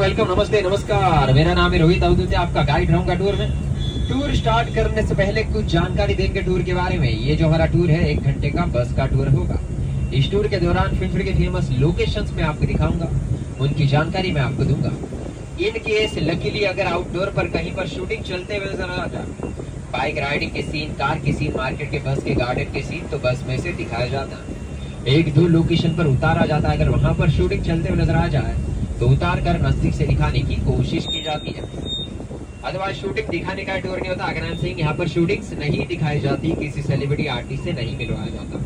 Welcome, नमस्ते, नमस्कार। मेरा नाम है रोहित अवधूत, आपका गाइड रहूंगा टूर में। टूर स्टार्ट करने से पहले कुछ जानकारी देंगे टूर के बारे में। ये जो हमारा टूर है 1 घंटे का बस का टूर होगा। इस टूर के दौरान फिल्म के फेमस लोकेशंस में आपको दिखाऊंगा, उनकी जानकारी मैं आपको दूंगा। इन केस लकीली अगर आउटडोर पर कहीं पर शूटिंग चलते हुए नजर आ जाए, बाइक राइडिंग के सीन, कार के सीन, मार्केट के, बस के, गार्डन के सीन, तो बस में से दिखाया जाता है। 1-2 लोकेशन पर उतारा जाता है। अगर वहां पर शूटिंग चलते हुए नजर आ जाए तो उतार कर नजदीक से दिखाने की कोशिश की जाती है। अदरवाइज शूटिंग दिखाने का टूर नहीं होता। अगर हम सिंह यहाँ पर शूटिंग्स नहीं दिखाई जाती, किसी सेलिब्रिटी आर्टिस्ट से नहीं मिलवाया जाता।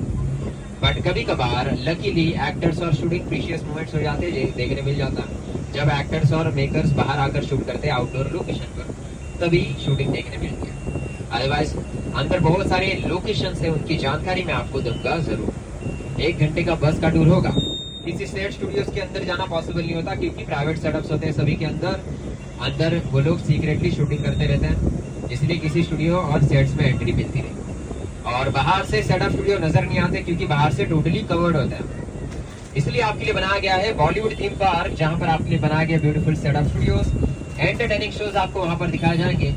बट कभी कभार लकीली एक्टर्स और शूटिंग प्रीशियस मोमेंट्स हो जाते हैं, देखने मिल जाता है। जब एक्टर्स और मेकर्स बाहर आकर शूट करते हैं आउटडोर लोकेशन पर, तभी शूटिंग देखने मिलती है। अदरवाइज अंदर बहुत सारे लोकेशन है, उनकी जानकारी मैं आपको दूंगा जरूर। 1 घंटे का बस का टूर होगा। किसी सेट स्टूडियोज के अंदर जाना पॉसिबल नहीं होता, क्योंकि प्राइवेट सेटअप्स होते हैं सभी के अंदर वो लोग सीक्रेटली शूटिंग करते रहते हैं, इसलिए किसी स्टूडियो और सेट्स में एंट्री मिलती नहीं। और बाहर से सेटअप स्टूडियो नजर नहीं आते, क्योंकि बाहर से टोटली कवर्ड होता है। इसलिए आपके लिए बनाया गया है बॉलीवुड थीम पार्क, जहाँ पर आपके लिए बनाया गया beautiful setup studios. Entertaining shows आपको वहाँ पर दिखाए जाएंगे।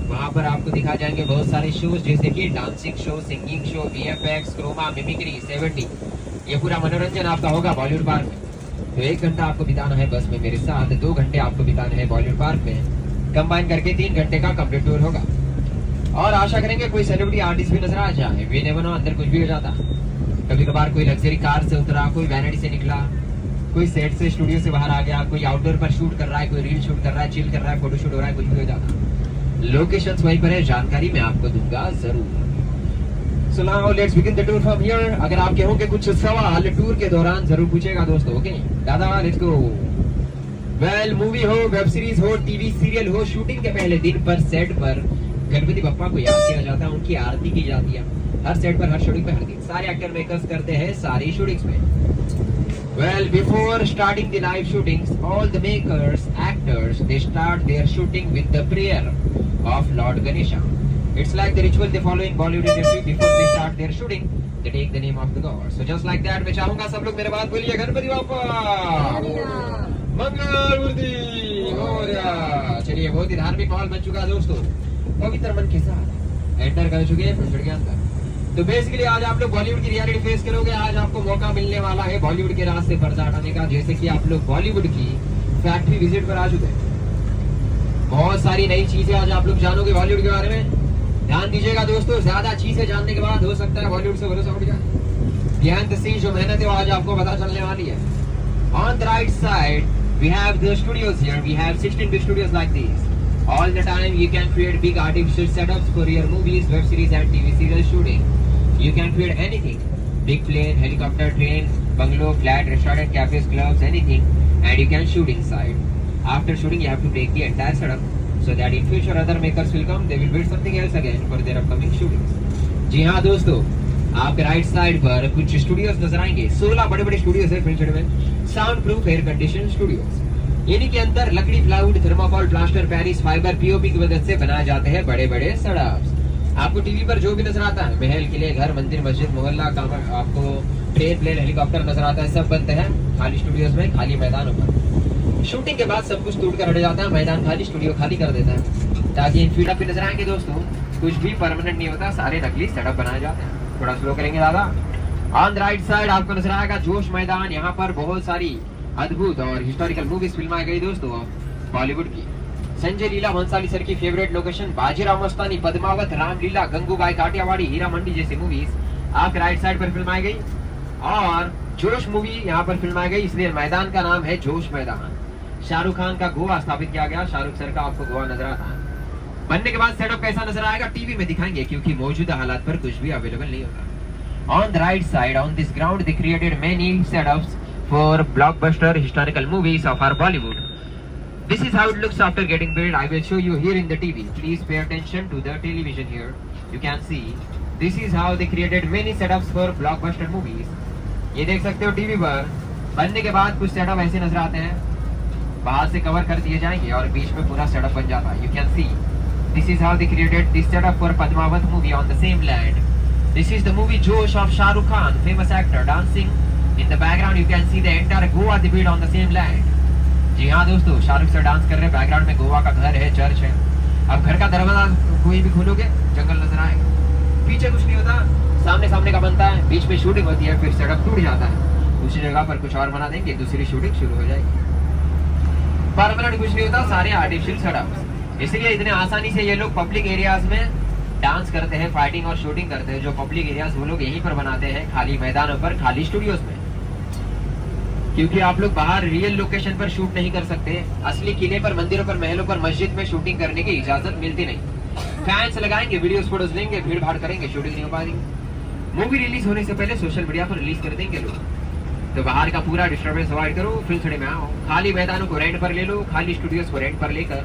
वहाँ पर आपको दिखाए जाएंगे बहुत सारे शोज, जैसे कि dancing show, singing show, VFX, chroma, mimicry, 70। ये पूरा मनोरंजन आपका होगा बॉलीवुड पार्क में। तो 1 घंटा आपको बिताना है बस में मेरे साथ, 2 घंटे आपको बिताना है बॉलीवुड पार्क में। कंबाइन करके 3 घंटे का कंप्लीट टूर होगा। और आशा करेंगे कोई सेलिब्रिटी आर्टिस्ट भी नजर आ जाए। वी नेवर नो, अंदर कुछ भी हो जाता। कभी कभार कोई लग्जरी कार से उतरा, कोई वैनिटी से निकला, कोई सेट से, स्टूडियो से बाहर आ गया, कोई आउटडोर पर शूट कर रहा है, कोई रील शूट कर रहा है, चिल कर रहा है, फोटो शूट हो रहा है, कुछ भी हो जाता। लोकेशंस वहीं पर है, जानकारी मैं आपको दूंगा जरूर। So now let's begin the tour from here. अगर आपके होंगे कुछ सवाल टूर के दौरान जरूर पूछेगा दोस्तों, ओके? दादा लेट्स गो। वेल, मूवी हो, वेब सीरीज हो, टीवी सीरियल हो, शूटिंग के पहले दिन पर सेट पर गणपति बप्पा को याद किया जाता है, उनकी आरती की जाती है। हर सेट पर, हर शूटिंग पे, हर दिन सारे एक्टर मेकर्स करते हैं सारी शूटिंग्स में। Well, before starting the live shootings, all the makers, actors, they start their shooting with the prayer of Lord Ganesha. It's like the ritual they follow in Bollywood industry. Before they start their shooting, they take the name of the god. So just like that, मैं चाहूंगा सब लोग मेरे बात बोलिए, गणपति बाप्पा मंगल मूर्ति मोरया। चलिए, बहुत ही धार्मिक माहौल बन चुका है दोस्तों। पवित्र मन के साथ एंटर कर चुके हैं पिंजड़ के अंदर। तो बेसिकली आज आप लोग बॉलीवुड की रियलिटी फेस करोगे। आज आपको मौका मिलने वाला है बॉलीवुड के रास्ते पर्दा हटाने का। जैसे कि आप लोग बॉलीवुड की फैक्ट्री विजिट पर आ चुके हैं। बहुत सारी नई चीजें आज आप लोग जानोगे बॉलीवुड के बारे में। ध्यान दीजिएगा दोस्तों, ज्यादा चीजें जानने के बाद हो सकता है बॉलीवुड से भरोसा उठ जाए। बिहाइंड द सीन जो मेहनत है वो आज आपको पता चलने वाली है। On the right side we have the studios here. We have 16 big studios like these. All the time you can create big artificial setups for your movies, web series and TV serial shooting. You can create anything. Big plane, helicopter, train, bungalow, flat, restaurant, cafes, clubs, anything. And you can shoot inside. After shooting you have to take the entire setup, so that in future other makers will come, they will build something else again for their upcoming shootings. जी हाँ दोस्तों, आपके right side पर कुछ studios नजर आएंगे। 16 बड़े बड़े studios है फिल्म में। Sound proof air condition studios. इन्हीं के अंदर लकड़ी, plywood, thermocol, plaster, Paris, fibre, POP की मदद से बनाए जाते हैं बड़े बड़े सेटअप्स। आपको टीवी पर जो भी नजर आता है, महल, किले, घर, मंदिर, मस्जिद, मोहल्ला, आपको ट्रेन, प्लेन, हेलीकॉप्टर नजर आता है, सब बनते हैं खाली स्टूडियोज में, खाली मैदानों पर। शूटिंग के बाद सब कुछ टूट कर हट जाता है, मैदान खाली, स्टूडियो खाली कर देता है, ताकि इन फीड नजर आएंगे दोस्तों। कुछ भी परमानेंट नहीं होता, सारे नकली सेटअप बनाए जाते हैं। थोड़ा स्लो करेंगे दादा। ऑन द राइट साइड आपको नजर आएगा जोश मैदान। यहाँ पर बहुत सारी अद्भुत और हिस्टोरिकल मूवीज फिल्माई गई दोस्तों बॉलीवुड की। संजय लीला भंसाली सर की फेवरेट लोकेशन बाजीराव मस्तानी, पद्मावत, रामलीला, गंगूबाई, काठियावाड़ी, हीरा मंडी जैसी मूवीज आपके राइट साइड पर फिल्माई गई। और जोश मूवी यहाँ पर फिल्माई गई, इसलिए मैदान का नाम है जोश मैदान। शाहरुख खान का गोवा स्थापित किया गया। शाहरुख सर का आपको गोवा नजर आता है। बनने के बाद सेटअप कैसा नजर आएगा टीवी में दिखाएंगे, क्योंकि मौजूदा हालात पर कुछ भी अवेलेबल नहीं होता। On the right side, on this ground they created many setups for blockbuster historical movies of our Bollywood. This is how it looks after getting built. I will show you here in the TV. Please pay attention to the television here. You can see this is how they created many setups for blockbuster movies. ये देख सकते हो TV पर। बनने के बाद कुछ setup ऐसे नजर आते हैं, बाहर से कवर कर दिए जाएंगे और बीच में पूरा सेटअप बन जाता है। You can see this is how they created this setup for Padmavat movie on the same land. This is the movie Josh of Shah Rukh Khan, famous actor dancing. In the background you can see the entire Goa they built on the same land. जी हाँ दोस्तों, Shahrukh sir dance कर रहे हैं, background में गोवा का घर है, church है। अब घर का दरवाजा कोई भी खोलोगे जंगल नजर आएगा, पीछे कुछ नहीं होता, सामने सामने का बनता है, बीच में शूटिंग होती है, फिर सेटअप टूट जाता है, दूसरी जगह पर कुछ और बना देंगे, दूसरी शूटिंग शुरू हो जाएगी। परमानेंट कुछ नहीं होता, सारे आर्टिफिशियल सेटअप। इसलिए इतने आसानी से ये लोग पब्लिक एरियाज में डांस करते हैं, फाइटिंग और शूटिंग करते हैं। जो पब्लिक एरियाज वो लोग यहीं पर बनाते हैं, खाली मैदानों पर, खाली स्टूडियोज में, क्योंकि आप लोग बाहर रियल लोकेशन पर शूट नहीं कर सकते। असली किले पर, मंदिरों पर, महलों पर, मस्जिद में शूटिंग करने की इजाजत मिलती नहीं। फैंस लगाएंगे, वीडियोस फोटोज लेंगे, भीड़ भाड़ करेंगे, शूटिंग नहीं हो पाएगी। मूवी रिलीज होने से पहले सोशल मीडिया पर रिलीज कर देंगे लोग। तो बाहर का पूरा डिस्टर्बेंस अवॉइड करो, फिल्म सिटी में आओ, खाली मैदानों को रेंट पर ले लो, खाली स्टूडियोज को रेंट पर लेकर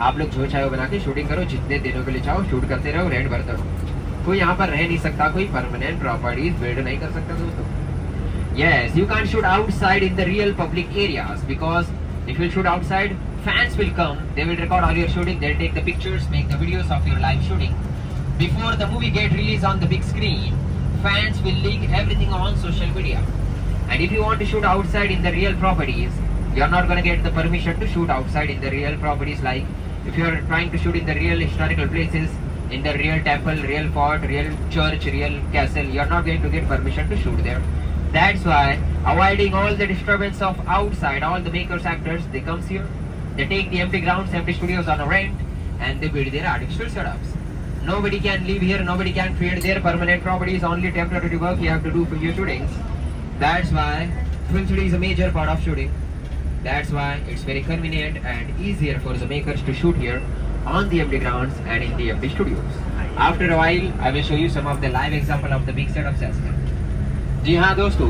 आप लोग झोछायो बना के शूटिंग करो, जितने दिनों के लिए चाहो शूट करते रहो, रेंट भरते रहो। कोई यहाँ पर रह नहीं सकता, कोई परमानेंट प्रॉपर्टीज बिल्ड नहीं कर सकता दोस्तों। Yes, you can't shoot outside in the real public areas, because if you shoot outside, fans will come, they will record all your shooting, they'll take the pictures, make the videos of your live shooting. Before the movie get released on the big screen, fans will leak everything on social media. And if you want to shoot outside in the real properties, you're not going to get the permission to shoot outside in the real properties. Like if you're trying to shoot in the real historical places, in the real temple, real fort, real church, real castle, you're not going to get permission to shoot there. That's why, avoiding all the disturbance of outside, all the makers, actors, they comes here, they take the empty grounds, empty studios on a rent, and they build their artificial setups. Nobody can live here, nobody can create their permanent properties, only temporary work you have to do for your shootings. That's why film shooting is a major part of shooting. That's why it's very convenient and easier for the makers to shoot here on the empty grounds and in the empty studios. After a while, I will show you some of the live example of the big setups as well. जी हाँ दोस्तों,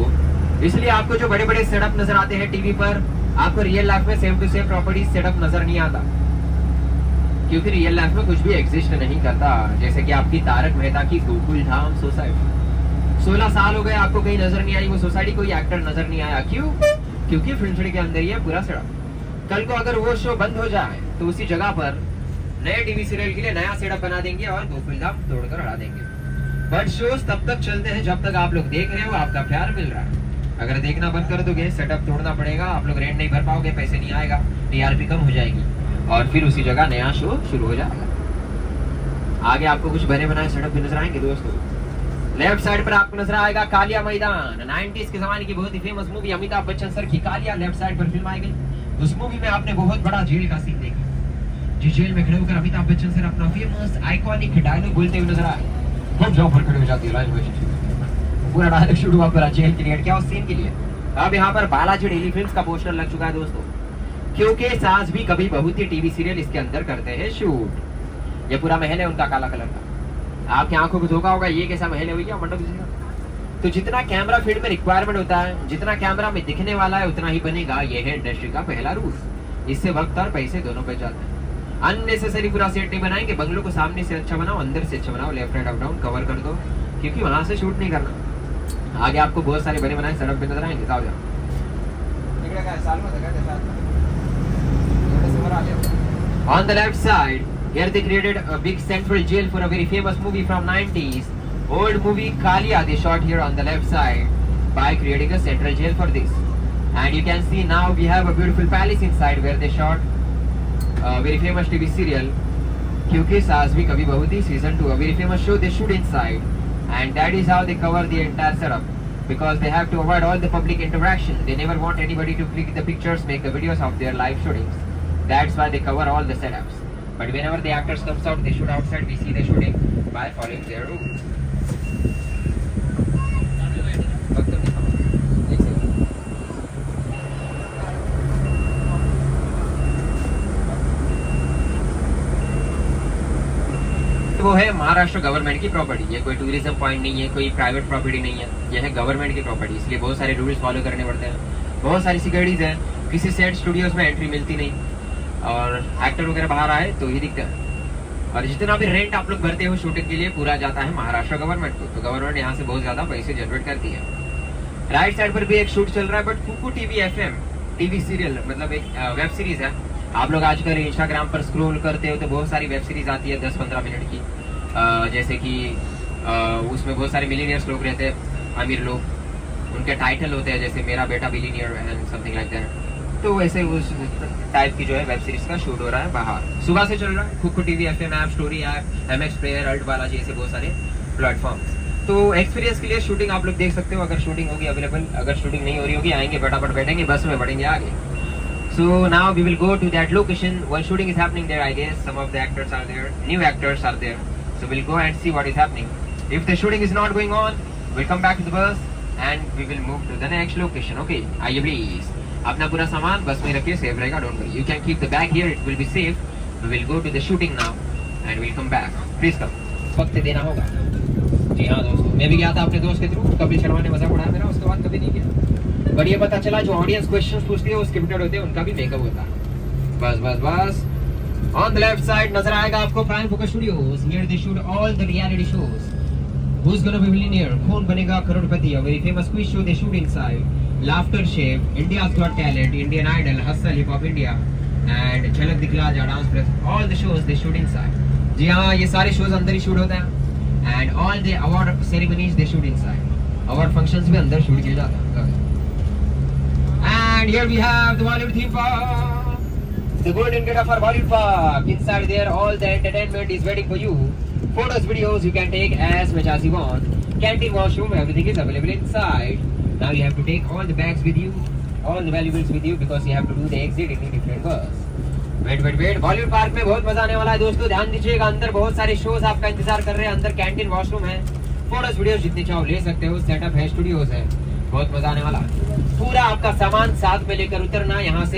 इसलिए आपको जो बड़े बड़े setup नजर आते हैं टीवी पर, आपको रियल लाइफ में same to same property setup नजर नहीं आता, क्योंकि रियल लाइफ में कुछ भी एग्जिस्ट नहीं करता। जैसे कि आपकी तारक मेहता की गोकुल धाम सोसाइटी, 16 साल हो गए, आपको कहीं नजर नहीं आई वो सोसाइटी, कोई एक्टर नजर नहीं आया। क्यों? क्योंकि फिल्म सिटी के अंदर ही है पूरा सेटअप। कल को अगर वो शो बंद हो जाए तो उसी जगह पर नए टीवी सीरियल के लिए नया सेटअप बना देंगे और गोकुल धाम तोड़कर हटा देंगे। बट शोज तब तक चलते हैं जब तक आप लोग देख रहे हो, आपका प्यार मिल रहा है। अगर देखना बंद कर दोगे, सेटअप तोड़ना पड़ेगा, आप लोग रेंट नहीं भर पाओगे, पैसे नहीं आएगा, टीआरपी कम हो जाएगी, और फिर उसी जगह नया शो शुरू हो जाएगा। आगे आपको कुछ बने बनाए सेटअप भी नजर आएंगे दोस्तों। लेफ्ट साइड पर आपको नजर आएगा कालिया मैदान, 90s के जमाने की बहुत ही famous movie Amitabh Bachchan sir की कालिया, लेफ्ट साइड पर फिल्म आई गई। उस मूवी में आपने बहुत बड़ा जेल का सीन देखा, जिस जेल में खड़े होकर अमिताभ बच्चन सर अपना फेमस आइकॉनिक डायलॉग बोलते हुए नजर आए। हम जॉब पर खड़े हो जाती है लाइन में, पूरा डायलॉग शुरू हुआ पूरा जेल क्रिएट किया उस सीन के लिए। अब यहाँ पर बालाजी डेली फिल्म्स का पोस्टर लग चुका है दोस्तों, क्योंकि सास भी कभी बहू थी टीवी सीरियल इसके अंदर करते हैं शूट। ये पूरा महल है उनका काला कलर का, आपकी आंखों को धोखा होगा, ये कैसा महल है भैया, मंडप जैसा। तो जितना कैमरा फील्ड में रिक्वायरमेंट होता है, जितना कैमरा में दिखने वाला है उतना ही बनेगा, ये है इंडस्ट्री का पहला रूल। इससे वक्त और पैसे दोनों बच जाते हैं। अननेसेसरी पूरा सेट नहीं बनाएंगे, बंगलों को सामने से अच्छा बनाओ, अंदर से अच्छा बनाओ, left right up down cover कर दो, क्योंकि वहां से शूट नहीं करना। आगे आपको बहुत सारे बने बनाए सड़क पे नजर आएंगे। जाओ जाओ, on the left side here they created a big central jail for a very famous movie from 90s, old movie Kalia. They shot here on the left side by creating a central jail for this, and you can see now we have a beautiful palace inside where they shot very famous TV serial क्योंकि सास भी कभी बहू थी season 2, a very famous show they shoot inside, and that is how they cover the entire setup, because they have to avoid all the public interaction. They never want anybody to click the pictures, make the videos of their live shootings. That's why they cover all the setups. But whenever the actors comes out, they shoot outside, we see the shooting by following their rules. वो है Maharashtra government की property, ये कोई tourism point नहीं है, कोई private property नहीं है, ये है गवर्नमेंट की प्रॉपर्टी, इसलिए बहुत सारे रूल्स फॉलो करने पड़ते हैं। बहुत सारी सिक्योरिटीज हैं, किसी सेट स्टूडियोज में एंट्री मिलती नहीं, और एक्टर वगैरह बाहर आए तो ये दिक्कत है। और जितना भी रेंट आप लोग भरते हो शूटिंग के लिए पूरा जाता है महाराष्ट्र गवर्नमेंट को, तो गवर्नमेंट यहाँ से बहुत ज्यादा पैसे जनरेट करती है। राइट साइड पर भी एक शूट चल रहा है, but Kuku TV FM TV serial, मतलब एक वेब सीरीज है। आप लोग आजकल इंस्टाग्राम पर स्क्रॉल करते हो तो बहुत सारी वेब सीरीज आती है 10-15 मिनट की, जैसे कि उसमें बहुत सारे मिलीनियर्स लोग रहते हैं, अमीर लोग, उनके टाइटल होते हैं जैसे मेरा बेटा billionaire and something like that. तो वैसे उस टाइप की जो है वेब सीरीज का शूट हो रहा है बाहर। सुबह से चल रहा है Kuku TV, FM app, story app, MX player, Alt Balaji, ऐसे बहुत सारे प्लेटफॉर्म। तो एक्सपीरियंस के लिए शूटिंग आप लोग देख सकते हो, अगर शूटिंग होगी अवेलेबल। अगर शूटिंग नहीं हो रही होगी आएंगे, फटाफट बैठेंगे, बस में बढ़ेंगे आगे। So now we will go to that location. One shooting is happening there, I guess. Some of the actors are there, new actors are there. So we'll go and see what is happening. If the shooting is not going on, we'll come back to the bus and we will move to the next location. Okay, आइए please. अपना पूरा सामान बस में रखिए, safe रहेगा, don't worry. You can keep the bag here, it will be safe. We will go to the shooting now and we'll come back. Please come. वक्त देना होगा। जी हाँ दोस्तों, मैं भी गया था अपने दोस्त के थ्रू, कपिल शर्मा ने मजाक उड़ाया मेरा, उसके बाद कभी नहीं किया। बट ये पता चला जो ऑडियंस क्वेश्चंस पूछती है वो स्क्रिप्टेड होते हैं, उनका भी मेकअप होता है। बस बस बस। ऑन द लेफ्ट साइड नजर आएगा आपको prime focus studios. Here they shoot all the reality shows. Who's gonna be millionaire? कौन बनेगा करोड़पति? A very famous quiz show they shoot inside. Laughter Chef, India's Got Talent, Indian Idol, Hustle, Hip Hop India, and झलक दिखला जा, Dance Press. All the shows they shoot inside. जी हाँ, ये सारे shows अंदर ही shoot होते हैं। And all the award ceremonies they shoot inside. Award functions भी अंदर शूट किए जाते हैं। And here we have the Bollywood theme park. The golden gate of our Bollywood park. Inside there, all the entertainment is waiting for you. Photos, videos, you can take as much as you want. Canteen, washroom, everything is available inside. Now you have to take all the bags with you, all the valuables with you, because you have to do the exit in a different bus. Wet Bollywood park में बहुत मजा आने वाला है दोस्तों, ध्यान दीजिएगा। अंदर बहुत सारे शोज आपका इंतजार कर रहे हैं। अंदर कैंटीन, वॉशरूम है, फोटोज वीडियोस जितनी चाहो ले सकते हो, सेटअप है, स्टूडियोज है, बहुत मजा आने वाला। पूरा आपका सामान साथ में लेकर उतरना यहाँ से।